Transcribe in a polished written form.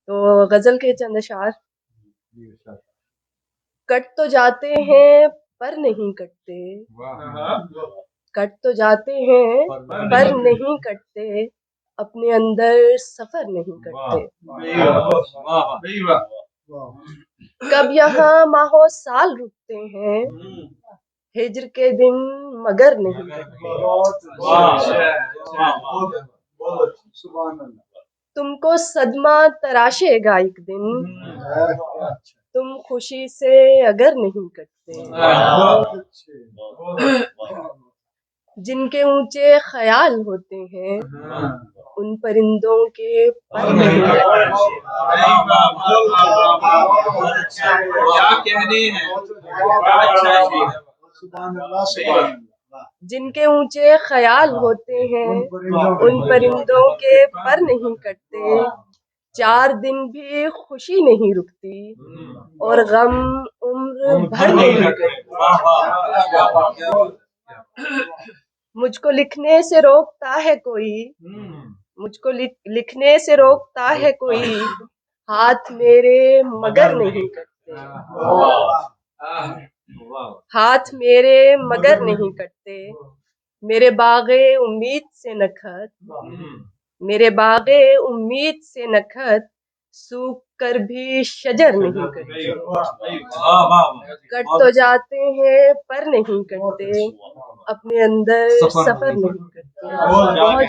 تو غزل کے چند اشعار. کٹ تو جاتے ہیں پر نہیں کٹتے، کٹ تو جاتے ہیں پر نہیں کٹتے، اپنے اندر سفر نہیں کرتے. کب یہاں ماہ و سال رکتے ہیں، ہجر کے دن مگر نہیں کرتے. تم کو صدمہ تراشے گا ایک دن، تم خوشی سے اگر نہیں کٹتے. جن کے اونچے خیال ہوتے ہیں، ان پرندوں کے پر نہیں جن کے اونچے خیال ہوتے ہیں، ان پرندوں کے پر نہیں کٹتے. 4 دن بھی خوشی نہیں رکتی، اور غم عمر بھر نہیں کرتے. مجھ کو لکھنے سے روکتا ہے کوئی، مجھ کو لکھنے سے روکتا ہے کوئی، ہاتھ میرے مگر نہیں کرتے. ہاتھ میرے مگر نہیں کٹتے. میرے باغ امید سے نکھت، میرے باغ امید سے نکھت، سوکھ کر بھی شجر نہیں کرتے. کٹ تو جاتے ہیں پر نہیں کٹتے، اپنے اندر سفر نہیں کرتے.